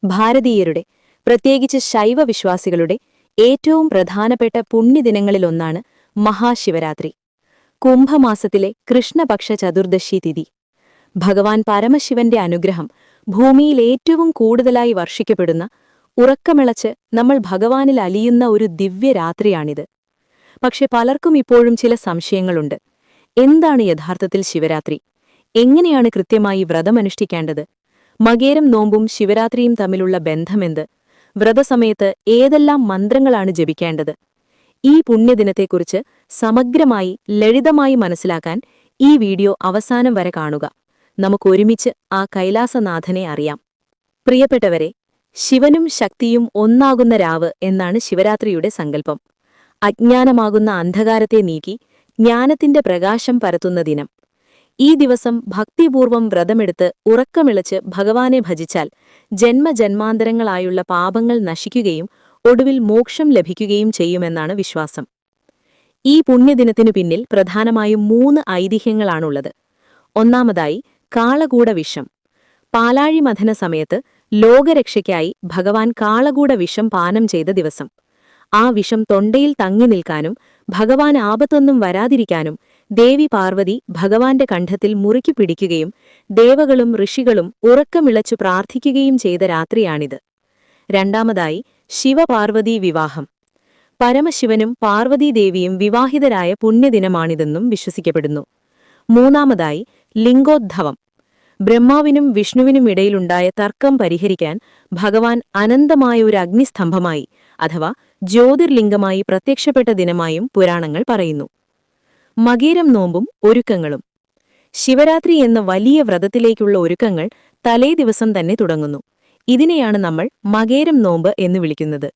ഭാരതീയരുടെ, പ്രത്യേകിച്ച് ശൈവ വിശ്വാസികളുടെ ഏറ്റവും പ്രധാനപ്പെട്ട പുണ്യദിനങ്ങളിലൊന്നാണ് മഹാശിവരാത്രി. കുംഭമാസത്തിലെ കൃഷ്ണപക്ഷ ചതുർദശി തിഥി. ഭഗവാൻ പരമശിവന്റെ അനുഗ്രഹം ഭൂമിയിൽ ഏറ്റവും കൂടുതലായി വർഷിക്കപ്പെടുന്ന, ഉറക്കമിളച്ച് നമ്മൾ ഭഗവാനിൽ അലിയുന്ന ഒരു ദിവ്യരാത്രിയാണിത്. പക്ഷെ പലർക്കും ഇപ്പോഴും ചില സംശയങ്ങളുണ്ട്. എന്താണ് യഥാർത്ഥത്തിൽ ശിവരാത്രി? എങ്ങനെയാണ് കൃത്യമായി വ്രതമനുഷ്ഠിക്കേണ്ടത്? മകേരം നോമ്പും ശിവരാത്രിയും തമ്മിലുള്ള ബന്ധമെന്ത്? വ്രതസമയത്ത് ഏതെല്ലാം മന്ത്രങ്ങളാണ് ജപിക്കേണ്ടത്? ഈ പുണ്യദിനത്തെക്കുറിച്ച് സമഗ്രമായി, ലളിതമായി മനസ്സിലാക്കാൻ ഈ വീഡിയോ അവസാനം വരെ കാണുക. നമുക്കൊരുമിച്ച് ആ കൈലാസനാഥനെ അറിയാം. പ്രിയപ്പെട്ടവരെ, ശിവനും ശക്തിയും ഒന്നാകുന്ന രാവ് എന്നാണ് ശിവരാത്രിയുടെ സങ്കല്പം. അജ്ഞാനമാകുന്ന അന്ധകാരത്തെ നീക്കി ജ്ഞാനത്തിന്റെ പ്രകാശം പരത്തുന്ന ദിനം. ഈ ദിവസം ഭക്തിപൂർവം വ്രതമെടുത്ത് ഉറക്കമിളച്ച് ഭഗവാനെ ഭജിച്ചാൽ ജന്മജന്മാന്തരങ്ങളായുള്ള പാപങ്ങൾ നശിക്കുകയും ഒടുവിൽ മോക്ഷം ലഭിക്കുകയും ചെയ്യുമെന്നാണ് വിശ്വാസം. ഈ പുണ്യദിനത്തിനു പിന്നിൽ പ്രധാനമായും 3 ഐതിഹ്യങ്ങളാണുള്ളത്. ഒന്നാമതായി, കാളകൂട വിഷം. പാലാഴി മഥന സമയത്ത് ലോകരക്ഷയ്ക്കായി ഭഗവാൻ കാളകൂട വിഷം പാനം ചെയ്ത ദിവസം. ആ വിഷം തൊണ്ടയിൽ തങ്ങി നിൽക്കാനും ഭഗവാൻ ആപത്തൊന്നും വരാതിരിക്കാനും ദേവി പാർവതി ഭഗവാന്റെ കണ്ഠത്തിൽ മുറുക്കി പിടിക്കുകയും ദേവകളും ഋഷികളും ഉറക്കമിളച്ചു പ്രാർത്ഥിക്കുകയും ചെയ്ത രാത്രിയാണിത്. രണ്ടാമതായി, ശിവപാർവതീ വിവാഹം. പരമശിവനും പാർവതീദേവിയും വിവാഹിതരായ പുണ്യദിനമാണിതെന്നും വിശ്വസിക്കപ്പെടുന്നു. മൂന്നാമതായി, ലിംഗോദ്ഭവം. ബ്രഹ്മാവിനും വിഷ്ണുവിനുമിടയിലുണ്ടായ തർക്കം പരിഹരിക്കാൻ ഭഗവാൻ അനന്തമായ ഒരു അഗ്നിസ്തംഭമായി അഥവാ ജ്യോതിർലിംഗമായി പ്രത്യക്ഷപ്പെട്ട ദിനമായും പുരാണങ്ങൾ പറയുന്നു. മകേരം നോമ്പും ഒരുക്കങ്ങളും. ശിവരാത്രി എന്ന വലിയ വ്രതത്തിലേക്കുള്ള ഒരുക്കങ്ങൾ തലേദിവസം തന്നെ തുടങ്ങുന്നു. ഇതിനെയാണ് നമ്മൾ മകേരം നോമ്പ് എന്ന് വിളിക്കുന്നത്.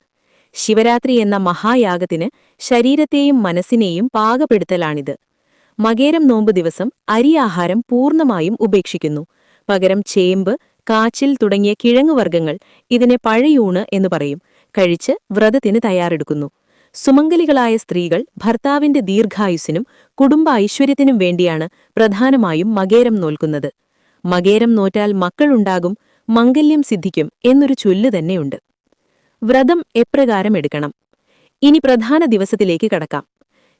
ശിവരാത്രി എന്ന മഹായാഗത്തിന് ശരീരത്തെയും മനസ്സിനെയും പാകപ്പെടുത്തലാണിത്. മകേരം നോമ്പ് ദിവസം അരിയാഹാരം പൂർണ്ണമായും ഉപേക്ഷിക്കുന്നു. പകരം ചേമ്പ്, കാച്ചിൽ തുടങ്ങിയ കിഴങ്ങുവർഗ്ഗങ്ങൾ, ഇതിനെ പഴയൂണ് എന്നു പറയും, കഴിച്ച് വ്രതത്തിന് തയ്യാറെടുക്കുന്നു. സുമംഗലികളായ സ്ത്രീകൾ ഭർത്താവിന്റെ ദീർഘായുസ്സിനും കുടുംബ ഐശ്വര്യത്തിനും വേണ്ടിയാണ് പ്രധാനമായും മകേരം നോൽക്കുന്നത്. മകേരം നോറ്റാൽ മക്കളുണ്ടാകും, മംഗല്യം സിദ്ധിക്കും എന്നൊരു ചൊല്ലു തന്നെയുണ്ട്. വ്രതം എപ്രകാരം എടുക്കണം? ഇനി പ്രധാന ദിവസത്തിലേക്ക് കടക്കാം.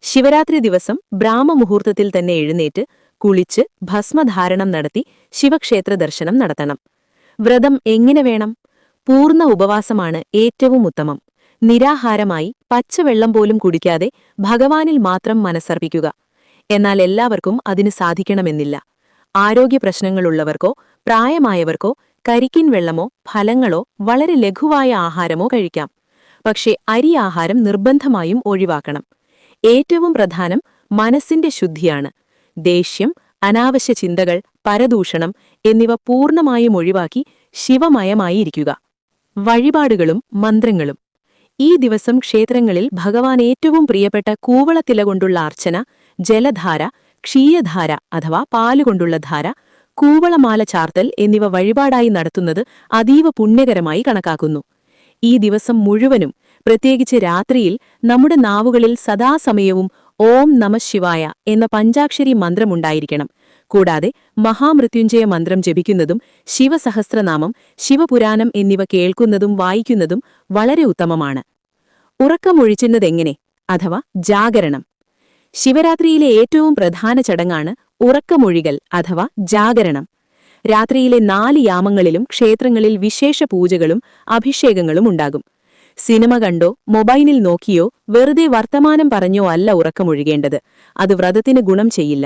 ശിവരാത്രി ദിവസം ബ്രാഹ്മമുഹൂർത്തത്തിൽ തന്നെ എഴുന്നേറ്റ് കുളിച്ച് ഭസ്മധാരണം നടത്തി ശിവക്ഷേത്ര ദർശനം നടത്തണം. വ്രതം എങ്ങനെ വേണം? പൂർണ്ണ ഉപവാസമാണ് ഏറ്റവും ഉത്തമം. നിരാഹാരമായി പച്ചവെള്ളം പോലും കുടിക്കാതെ ഭഗവാനിൽ മാത്രം മനസ്സർപ്പിക്കുക. എന്നാൽ എല്ലാവർക്കും അതിന് സാധിക്കണമെന്നില്ല. ആരോഗ്യപ്രശ്നങ്ങളുള്ളവർക്കോ പ്രായമായവർക്കോ കരിക്കിൻ വെള്ളമോ ഫലങ്ങളോ വളരെ ലഘുവായ ആഹാരമോ കഴിക്കാം. പക്ഷേ അരിയാഹാരം നിർബന്ധമായും ഒഴിവാക്കണം. ഏറ്റവും പ്രധാനം മനസ്സിന്റെ ശുദ്ധിയാണ്. ദേഷ്യം, അനാവശ്യ ചിന്തകൾ, പരദൂഷണം എന്നിവ പൂർണ്ണമായും ഒഴിവാക്കി ശിവമയമായിരിക്കുക. വഴിപാടുകളും മന്ത്രങ്ങളും. ഈ ദിവസം ക്ഷേത്രങ്ങളിൽ ഭഗവാൻ ഏറ്റവും പ്രിയപ്പെട്ട കൂവളത്തില കൊണ്ടുള്ള അർച്ചന, ജലധാര, ക്ഷീരധാര അഥവാ പാലുകൊണ്ടുള്ള ധാര, കൂവളമാല ചാർത്തൽ എന്നിവ വഴിപാടായി നടത്തുന്നത് അതീവ പുണ്യകരമായി കണക്കാക്കുന്നു. ഈ ദിവസം മുഴുവനും, പ്രത്യേകിച്ച് രാത്രിയിൽ, നമ്മുടെ നാവുകളിൽ സദാസമയവും ഓം നമഃശിവായ എന്ന പഞ്ചാക്ഷരി മന്ത്രമുണ്ടായിരിക്കണം. കൂടാതെ മഹാമൃത്യുഞ്ജയ മന്ത്രം ജപിക്കുന്നതും ശിവസഹസ്രനാമം, ശിവപുരാണം എന്നിവ കേൾക്കുന്നതും വായിക്കുന്നതും വളരെ ഉത്തമമാണ്. ഉറക്കമൊഴിച്ചുന്നതെങ്ങനെ അഥവാ ജാഗരണം. ശിവരാത്രിയിലെ ഏറ്റവും പ്രധാന ചടങ്ങാണ് ഉറക്കമൊഴികൾ അഥവാ ജാഗരണം. രാത്രിയിലെ 4 യാമങ്ങളിലും ക്ഷേത്രങ്ങളിൽ വിശേഷ പൂജകളും അഭിഷേകങ്ങളും ഉണ്ടാകും. സിനിമ കണ്ടോ മൊബൈലിൽ നോക്കിയോ വെറുതെ വർത്തമാനം പറഞ്ഞോ അല്ല ഉറക്കമൊഴികേണ്ടത്. അത് വ്രതത്തിന് ഗുണം ചെയ്യില്ല.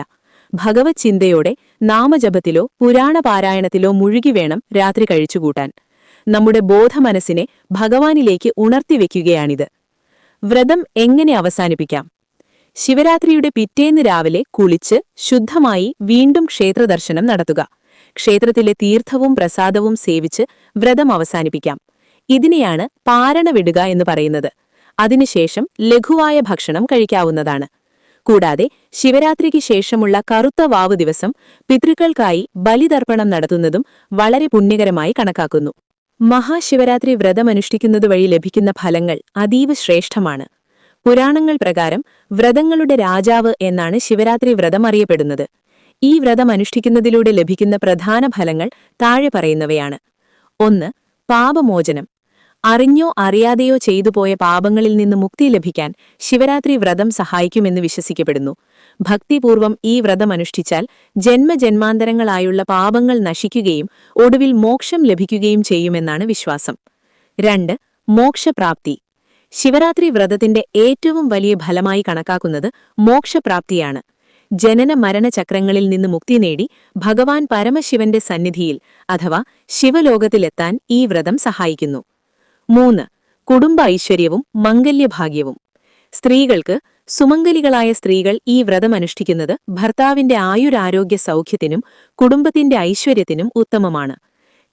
ഭഗവത് ചിന്തയോടെ നാമജപത്തിലോ പുരാണപാരായണത്തിലോ മുഴുകി വേണം രാത്രി കഴിച്ചുകൂട്ടാൻ. നമ്മുടെ ബോധമനസ്സിനെ ഭഗവാനിലേക്ക് ഉണർത്തിവെക്കുകയാണിത്. വ്രതം എങ്ങനെ അവസാനിപ്പിക്കാം? ശിവരാത്രിയുടെ പിറ്റേന്ന് രാവിലെ കുളിച്ച് ശുദ്ധമായി വീണ്ടും ക്ഷേത്രദർശനം നടത്തുക. ക്ഷേത്രത്തിലെ തീർത്ഥവും പ്രസാദവും സേവിച്ച് വ്രതം അവസാനിപ്പിക്കാം. ഇതിനെയാണ് പാരണ വിടുക എന്ന് പറയുന്നത്. അതിനുശേഷം ലഘുവായ ഭക്ഷണം കഴിക്കാവുന്നതാണ്. കൂടാതെ ശിവരാത്രിക്ക് ശേഷമുള്ള കറുത്ത വാവ് ദിവസം പിതൃക്കൾക്കായി ബലിതർപ്പണം നടത്തുന്നതും വളരെ പുണ്യകരമായി കണക്കാക്കുന്നു. മഹാശിവരാത്രി വ്രതമനുഷ്ഠിക്കുന്നതുവഴി ലഭിക്കുന്ന ഫലങ്ങൾ അതീവ ശ്രേഷ്ഠമാണ്. പുരാണങ്ങൾ പ്രകാരം വ്രതങ്ങളുടെ രാജാവ് എന്നാണ് ശിവരാത്രി വ്രതം അറിയപ്പെടുന്നത്. ഈ വ്രതം അനുഷ്ഠിക്കുന്നതിലൂടെ ലഭിക്കുന്ന പ്രധാന ഫലങ്ങൾ താഴെ പറയുന്നവയാണ്. 1. പാപമോചനം. അറിഞ്ഞോ അറിയാതെയോ ചെയ്തുപോയ പാപങ്ങളിൽ നിന്ന് മുക്തി ലഭിക്കാൻ ശിവരാത്രി വ്രതം സഹായിക്കുമെന്ന് വിശ്വസിക്കപ്പെടുന്നു. ഭക്തിപൂർവം ഈ വ്രതമനുഷ്ഠിച്ചാൽ ജന്മജന്മാന്തരങ്ങളായുള്ള പാപങ്ങൾ നശിക്കുകയും ഒടുവിൽ മോക്ഷം ലഭിക്കുകയും ചെയ്യുമെന്നാണ് വിശ്വാസം. 2. മോക്ഷപ്രാപ്തി. ശിവരാത്രി വ്രതത്തിന്റെ ഏറ്റവും വലിയ ഫലമായി കണക്കാക്കുന്നത് മോക്ഷപ്രാപ്തിയാണ്. ജനന മരണചക്രങ്ങളിൽ നിന്ന് മുക്തി നേടി ഭഗവാൻ പരമശിവന്റെ സന്നിധിയിൽ അഥവാ ശിവലോകത്തിലെത്താൻ ഈ വ്രതം സഹായിക്കുന്നു. 3. കുടുംബ ഐശ്വര്യവും മംഗല്യഭാഗ്യവും. സ്ത്രീകൾക്ക്, സുമംഗലികളായ സ്ത്രീകൾ ഈ വ്രതമനുഷ്ഠിക്കുന്നത് ഭർത്താവിന്റെ ആയുരാരോഗ്യ സൗഖ്യത്തിനും കുടുംബത്തിന്റെ ഐശ്വര്യത്തിനും ഉത്തമമാണ്.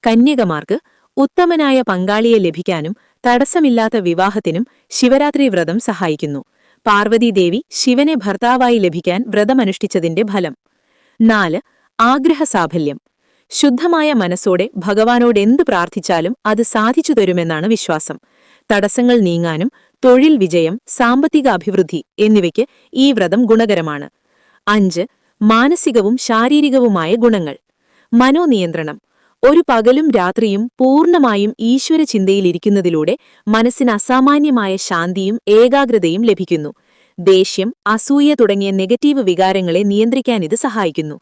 കന്യകമാർക്ക് ഉത്തമനായ പങ്കാളിയെ ലഭിക്കാനും തടസ്സമില്ലാത്ത വിവാഹത്തിനും ശിവരാത്രി വ്രതം സഹായിക്കുന്നു. പാർവതീദേവി ശിവനെ ഭർത്താവായി ലഭിക്കാൻ വ്രതമനുഷ്ഠിച്ചതിന്റെ ഫലം. 4. ആഗ്രഹസാഫല്യം. ശുദ്ധമായ മനസ്സോടെ ഭഗവാനോട് എന്ത് പ്രാർത്ഥിച്ചാലും അത് സാധിച്ചു തരുമെന്നാണ് വിശ്വാസം. തടസ്സങ്ങൾ നീങ്ങാനും തൊഴിൽ വിജയം, സാമ്പത്തിക അഭിവൃദ്ധി എന്നിവയ്ക്ക് ഈ വ്രതം ഗുണകരമാണ്. 5. മാനസികവും ശാരീരികവുമായ ഗുണങ്ങൾ. മനോനിയന്ത്രണം. ഒരു പകലും രാത്രിയും പൂർണ്ണമായും ഈശ്വരചിന്തയിലിരിക്കുന്നതിലൂടെ മനസ്സിന് അസാമാന്യമായ ശാന്തിയും ഏകാഗ്രതയും ലഭിക്കുന്നു. ദേഷ്യം, അസൂയ തുടങ്ങിയ നെഗറ്റീവ് വികാരങ്ങളെ നിയന്ത്രിക്കാൻ ഇത് സഹായിക്കുന്നു.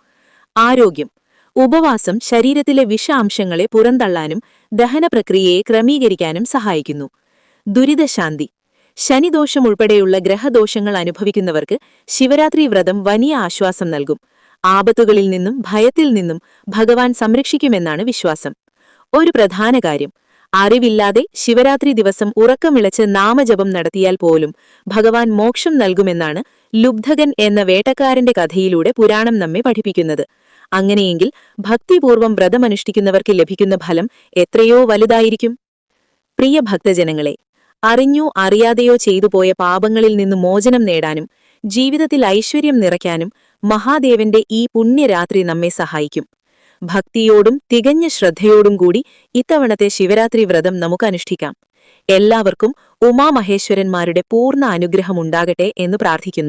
ആരോഗ്യം. ഉപവാസം ശരീരത്തിലെ വിഷാംശങ്ങളെ പുറന്തള്ളാനും ദഹനപ്രക്രിയയെ ക്രമീകരിക്കാനും സഹായിക്കുന്നു. ദുരിതശാന്തി. ശനിദോഷം ഉൾപ്പെടെയുള്ള ഗ്രഹദോഷങ്ങൾ അനുഭവിക്കുന്നവർക്ക് ശിവരാത്രി വ്രതം വലിയ ആശ്വാസം നൽകും. ആപത്തുകളിൽ നിന്നും ഭയത്തിൽ നിന്നും ഭഗവാൻ സംരക്ഷിക്കുമെന്നാണ് വിശ്വാസം. ഒരു പ്രധാന കാര്യം, അറിവില്ലാതെ ശിവരാത്രി ദിവസം ഉറക്കമിളച്ച് നാമജപം നടത്തിയാൽ പോലും ഭഗവാൻ മോക്ഷം നൽകുമെന്നാണ് ലുബ്ധകൻ എന്ന വേട്ടക്കാരന്റെ കഥയിലൂടെ പുരാണം നമ്മെ പഠിപ്പിക്കുന്നത്. അങ്ങനെയെങ്കിൽ ഭക്തിപൂർവം വ്രതമനുഷ്ഠിക്കുന്നവർക്ക് ലഭിക്കുന്ന ഫലം എത്രയോ വലുതായിരിക്കും. പ്രിയ ഭക്തജനങ്ങളെ, അറിഞ്ഞോ അറിയാതെയോ ചെയ്തുപോയ പാപങ്ങളിൽ നിന്ന് മോചനം നേടാനും ജീവിതത്തിൽ ഐശ്വര്യം നിറയ്ക്കാനും മഹാദേവന്റെ ഈ പുണ്യരാത്രി നമ്മെ സഹായിക്കും. ഭക്തിയോടും തികഞ്ഞ ശ്രദ്ധയോടും കൂടി ഇത്തവണത്തെ ശിവരാത്രി വ്രതം നമുക്ക് അനുഷ്ഠിക്കാം. എല്ലാവർക്കും ഉമാമഹേശ്വരന്മാരുടെ പൂർണ്ണ അനുഗ്രഹമുണ്ടാകട്ടെ എന്ന് പ്രാർത്ഥിക്കുന്നു.